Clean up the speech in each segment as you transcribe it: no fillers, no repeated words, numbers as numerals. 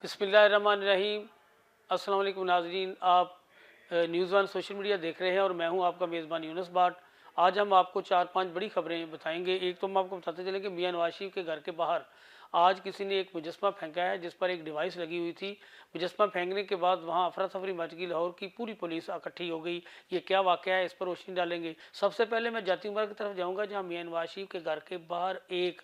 बिस्मिल्लाहिर्रहमानिर्रहीम। अस्सलाम वालेकुम नाज़रीन, आप न्यूज़ वन सोशल मीडिया देख रहे हैं और मैं हूं आपका मेज़बान यूनुस बाट। आज हम आपको 4-5 बड़ी खबरें बताएंगे। एक तो हम आपको बताते चले कि मियां नवाज शरीफ के घर के बाहर आज किसी ने एक मुजस्मा फेंका है जिस पर एक डिवाइस लगी हुई थी। मुजस्मा फेंकने के बाद वहां अफरा तफरी मच गई, लाहौर की पूरी पुलिस इकट्ठी हो गई। ये क्या वाक़या है, इस पर रोशनी डालेंगे। सबसे पहले मैं जाती उमर की तरफ जाऊँगा, जहाँ मियां नवाज शरीफ के घर के बाहर एक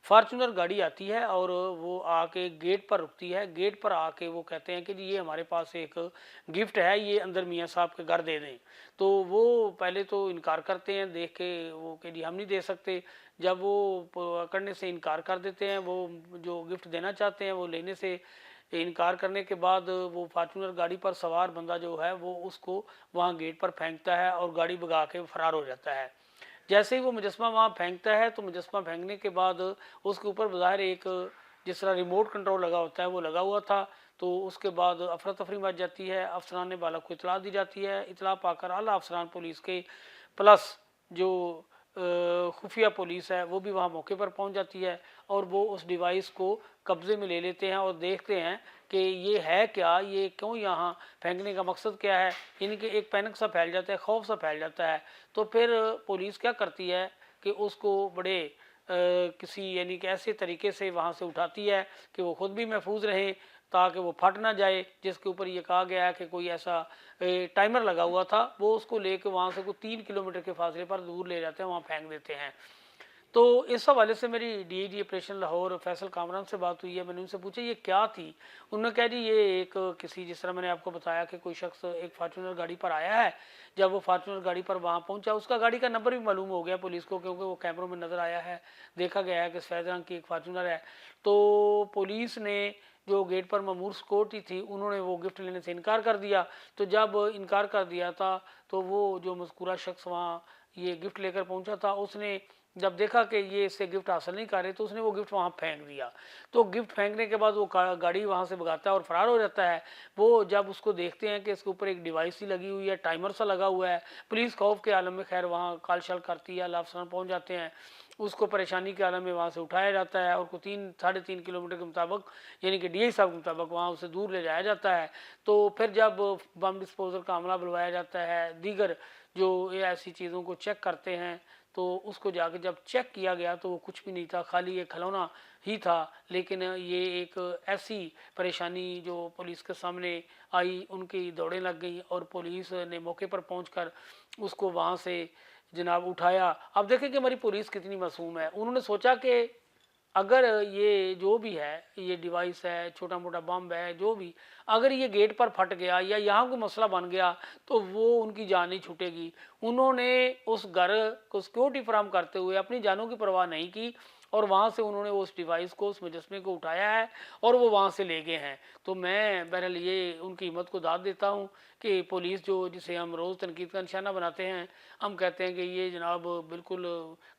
फॉर्च्यूनर गाड़ी आती है और वो आके गेट पर रुकती है। गेट पर आके वो कहते हैं कि जी ये हमारे पास एक गिफ्ट है, ये अंदर मियाँ साहब के घर दे दें। तो वो पहले तो इनकार करते हैं, देख के वो कि जी हम नहीं दे सकते। जब वो करने से इनकार कर देते हैं, वो जो गिफ्ट देना चाहते हैं वो लेने से इनकार करने के बाद वो फॉर्च्यूनर गाड़ी पर सवार बंदा जो है वो उसको वहाँ गेट पर फेंकता है और गाड़ी भगा के फरार हो जाता है। जैसे ही वो मुजस्मा वहाँ फेंकता है तो मुजस्मा फेंकने के बाद उसके ऊपर बाहर एक जिस तरह रिमोट कंट्रोल लगा होता है वो लगा हुआ था। तो उसके बाद अफरा तफरी मच जाती है, अफसरान बाला को इतला दी जाती है। इतला पाकर आला अफसरान पुलिस के प्लस जो खुफिया पुलिस है वो भी वहाँ मौके पर पहुँच जाती है और वो उस डिवाइस को कब्जे में ले लेते हैं और देखते हैं कि ये है क्या, ये क्यों यहाँ फेंकने का मकसद क्या है। इनके एक पैनिक सा फैल जाता है, खौफ सा फैल जाता है। तो फिर पुलिस क्या करती है कि उसको बड़े किसी यानी कि ऐसे तरीके से वहाँ से उठाती है कि वो खुद भी महफूज रहे, ताकि वो फट ना जाए। जिसके ऊपर ये कहा गया है कि कोई ऐसा टाइमर लगा हुआ था, वो उसको लेकर वहाँ से कोई 3 किलोमीटर के फासले पर दूर ले जाते हैं, वहाँ फेंक देते हैं। तो इस हवाले से मेरी डीआईजी ऑपरेशन लाहौर फैसल कामरान से बात हुई है। मैंने उनसे पूछा ये क्या थी। उन्होंने कहा जी ये एक किसी, जिस तरह मैंने आपको बताया कि कोई शख्स एक फार्चूनर गाड़ी पर आया है। जब वो फार्चूनर गाड़ी पर वहाँ पहुंचा, उसका गाड़ी का नंबर भी मालूम हो गया पुलिस को, क्योंकि वो कैमरों में नज़र आया है। देखा गया है कि सफ़ेद रंग की एक फार्चूनर है। तो पुलिस ने जो गेट पर ममूर सिक्योरिटी थी, उन्होंने वो गिफ्ट लेने से इनकार कर दिया। तो जब इनकार कर दिया था तो वो जो मज़कूरा शख्स वहाँ ये गिफ्ट लेकर पहुंचा था, उसने जब देखा कि ये इससे गिफ्ट हासिल नहीं कर रहे तो उसने वो गिफ्ट वहाँ फेंक दिया। तो गिफ्ट फेंकने के बाद वो गाड़ी वहाँ से भगाता है और फरार हो जाता है। वो जब उसको देखते हैं कि इसके ऊपर एक डिवाइस ही लगी हुई है, टाइमर सा लगा हुआ है। पुलिस खौफ के आलम में खैर वहाँ काल शल करती है, अफसर पहुँच जाते हैं। उसको परेशानी के आलम में वहाँ से उठाया जाता है और को 3-3.5 किलोमीटर के मुताबिक, यानी कि डीआई साहब के मुताबिक, वहाँ उसे दूर ले जाया जाता है। तो फिर जब बम डिस्पोजल का अमला बुलवाया जाता है, दीगर जो ये ऐसी चीज़ों को चेक करते हैं, तो उसको जाके जब चेक किया गया तो वो कुछ भी नहीं था, खाली एक खिलौना ही था। लेकिन ये एक ऐसी परेशानी जो पुलिस के सामने आई, उनकी दौड़ें लग गई और पुलिस ने मौके पर पहुंचकर उसको वहाँ से जनाब उठाया। अब देखें कि हमारी पुलिस कितनी मासूम है। उन्होंने सोचा कि अगर ये जो भी है, ये डिवाइस है, छोटा मोटा बम है, जो भी, अगर ये गेट पर फट गया या यहाँ कोई मसला बन गया तो वो उनकी जान नहीं छूटेगी। उन्होंने उस घर को सिक्योरिटी फराहम करते हुए अपनी जानों की परवाह नहीं की और वहाँ से उन्होंने उस डिवाइस को, उस मुजस्मे को उठाया है और वो वहाँ से ले गए हैं। तो मैं बहरहाल ये उनकी हिम्मत को दाद देता हूँ कि पुलिस जो, जिसे हम रोज़ तनकीद का निशाना बनाते हैं, हम कहते हैं कि ये जनाब बिल्कुल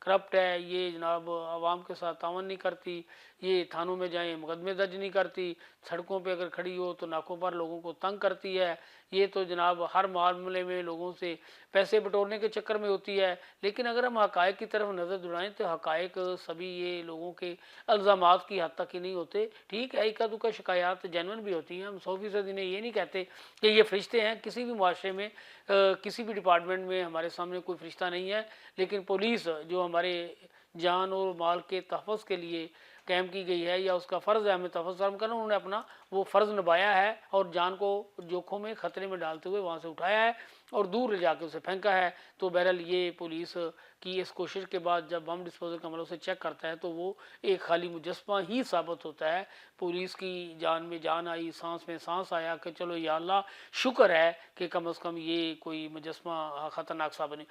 करप्ट है, ये जनाब आवाम के साथ तावन नहीं करती, ये थानों में जाएं मुकदमे दर्ज नहीं करती, सड़कों पे अगर खड़ी हो तो नाकों पर लोगों को तंग करती है, ये तो जनाब हर मामले में लोगों से पैसे बटोरने के चक्कर में होती है। लेकिन अगर हम हकायक की तरफ नज़र दुड़ाएं तो हकायक सभी ये लोगों के इल्ज़ामात की हद तक ही नहीं होते। ठीक है, इक्का दुक्का शिकायत जेन्युइन भी होती हैं, हम 100% इन्हें ये नहीं कहते कि ये फरिश्ते हैं। किसी भी मुआशरे में किसी भी डिपार्टमेंट में हमारे सामने कोई फरिश्ता नहीं है। लेकिन पुलिस जो हमारे जान और माल के तहफ़्फ़ुज़ के लिए कायम की गई है, या उसका फ़र्ज़ है हमें तहफ़्फ़ुज़ फराहम करना, उन्होंने अपना वो फ़र्ज़ निभाया है और जान को जोखों में ख़तरे में डालते हुए वहाँ से उठाया है और दूर ले जाके उसे फेंका है। तो बहरहाल ये पुलिस की इस कोशिश के बाद जब बम डिस्पोजल का अमला उसे चेक करता है तो वो एक खाली मुजस्मा ही साबित होता है। पुलिस की जान में जान आई, सांस में सांस आया कि चलो या अल्लाह, शुक्र है कि कम अज़ कम ये कोई मुजस्मा ख़तरनाक साबित नहीं।